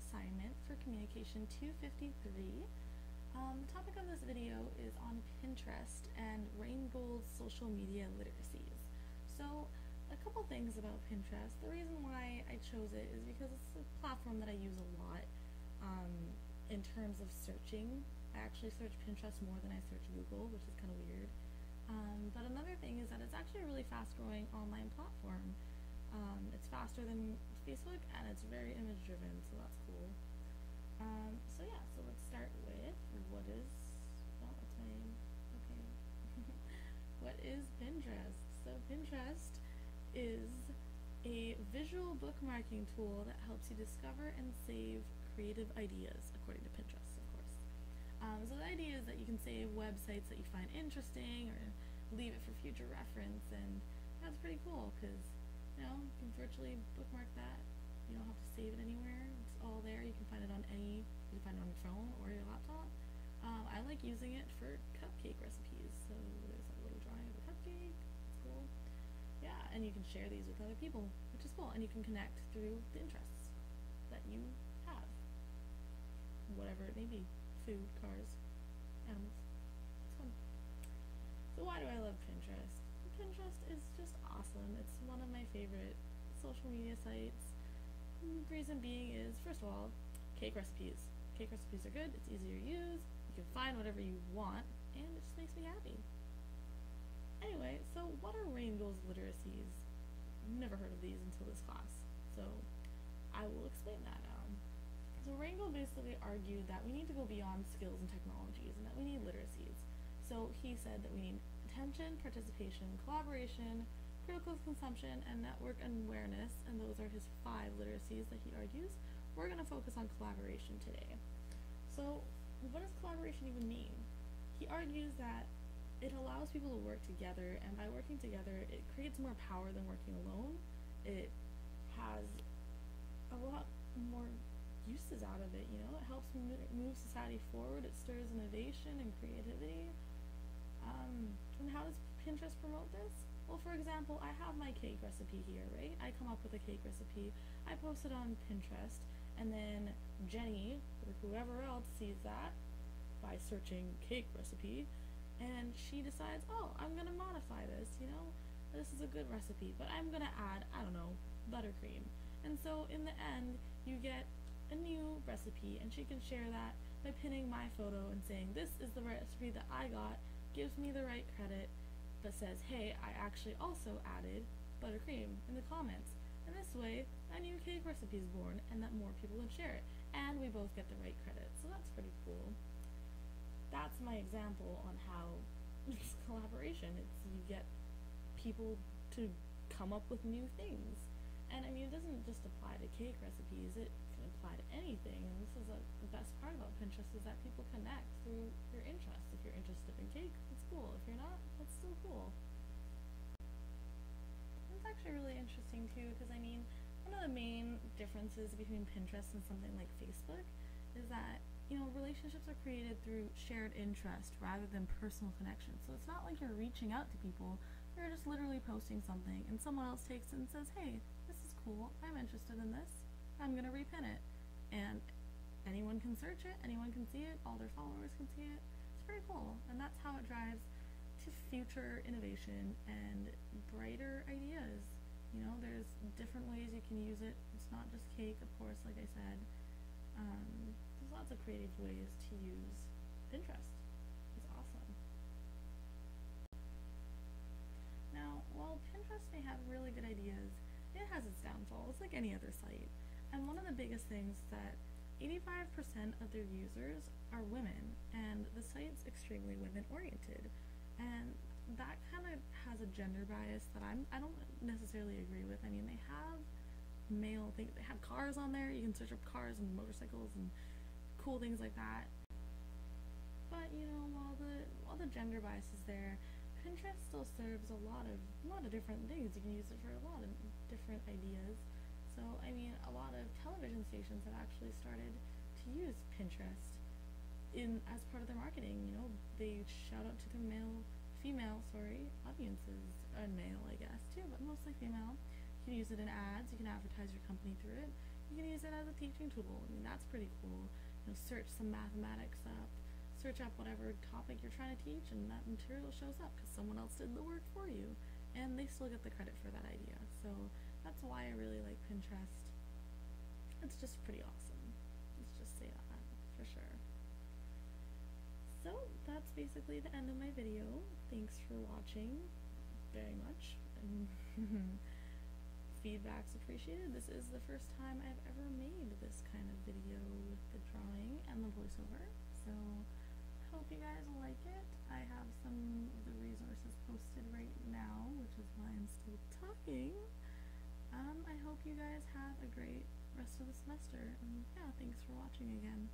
assignment for communication 253. The topic of this video is on Pinterest and Rheingold's social media literacies. So, a couple things about Pinterest. The reason why I chose it is because it's a platform that I use a lot in terms of searching. I actually search Pinterest more than I search Google, which is kind of weird. But another thing is that it's actually a really fast-growing online platform. It's faster than Facebook, and it's very image-driven, so that's cool. So let's start with what is Pinterest? So Pinterest is a visual bookmarking tool that helps you discover and save creative ideas, according to Pinterest, of course. So the idea is that you can save websites that you find interesting or leave it for future reference, and that's pretty cool because you can virtually bookmark that. You don't have to save it anywhere. It's all there. You can find it on you can find it on your phone or your laptop. I like using it for cupcake recipes. So there's a little drawing of a cupcake. It's cool. Yeah, and you can share these with other people, which is cool. And you can connect through the interests that you have, whatever it may be: food, cars, animals. It's fun. So why do I love Pinterest? Pinterest is just awesome. It's one of my favorite social media sites. The reason being is, first of all, cake recipes. Cake recipes are good, it's easier to use, you can find whatever you want, and it just makes me happy. Anyway, so what are Rheingold's literacies? Never heard of these until this class, so I will explain that now. So Rheingold basically argued that we need to go beyond skills and technologies, and that we need literacies. So he said that we need attention, participation, collaboration, critical consumption, and network awareness, and those are his 5 literacies that he argues. We're going to focus on collaboration today. So, what does collaboration even mean? He argues that it allows people to work together, and by working together, it creates more power than working alone. It has a lot more uses out of it, it helps move society forward, it stirs innovation and creativity. And how does Pinterest promote this? Well, for example, I have my cake recipe here, right? I come up with a cake recipe, I post it on Pinterest, and then Jenny, or whoever else, sees that by searching cake recipe, and she decides, oh, I'm gonna modify this, this is a good recipe, but I'm gonna add, I don't know, buttercream. And so in the end, you get a new recipe, and she can share that by pinning my photo and saying, this is the recipe that I got, gives me the right credit, but says, hey, I actually also added buttercream in the comments. And this way, a new cake recipe is born, and that more people would share it. And we both get the right credit, so that's pretty cool. That's my example on how it's collaboration. You get people to come up with new things. And it doesn't just apply to cake recipes, it can apply to anything. And this is the best part about Pinterest, is that people connect through your interests. If you're interested in cake, it's cool. If you're not, that's still cool. It's actually really interesting too, because one of the main differences between Pinterest and something like Facebook is that relationships are created through shared interest rather than personal connection. So it's not like you're reaching out to people, you're just literally posting something and someone else takes it and says, hey, this is cool, I'm interested in this, I'm gonna repin it. And anyone can search it, anyone can see it, all their followers can see it. It's pretty cool, and that's how it drives to future innovation and brighter ideas. There's different ways you can use it. It's not just cake, of course, like I said. There's lots of creative ways to use Pinterest. It's awesome. Now, while Pinterest may have really good ideas, it has its downfalls, like any other site. And one of the biggest things is that 85% of their users are women, and the site's extremely women-oriented. And that kind of has a gender bias that I don't necessarily agree with. They have male things, they have cars on there, you can search up cars and motorcycles and cool things like that. But while the gender bias is there, Pinterest still serves a lot of different things. You can use it for a lot of different ideas. So a lot of television stations have actually started to use Pinterest as part of their marketing. They shout out to their female audiences, and male I guess too, but mostly female. You can use it in ads, you can advertise your company through it. You can use it as a teaching tool. I mean, that's pretty cool. Search some mathematics up, search up whatever topic you're trying to teach, and that material shows up because someone else did the work for you, and they still get the credit for that idea. So that's why I really like Pinterest. It's just pretty awesome. Let's just say that for sure. So that's basically the end of my video. Thanks for watching very much, and feedback's appreciated. This is the first time I've ever made this kind of video with the drawing and the voiceover, so hope you guys like it. I have some of the resources posted right now, which is why I'm still talking. I hope you guys have a great rest of the semester, and yeah, thanks for watching again.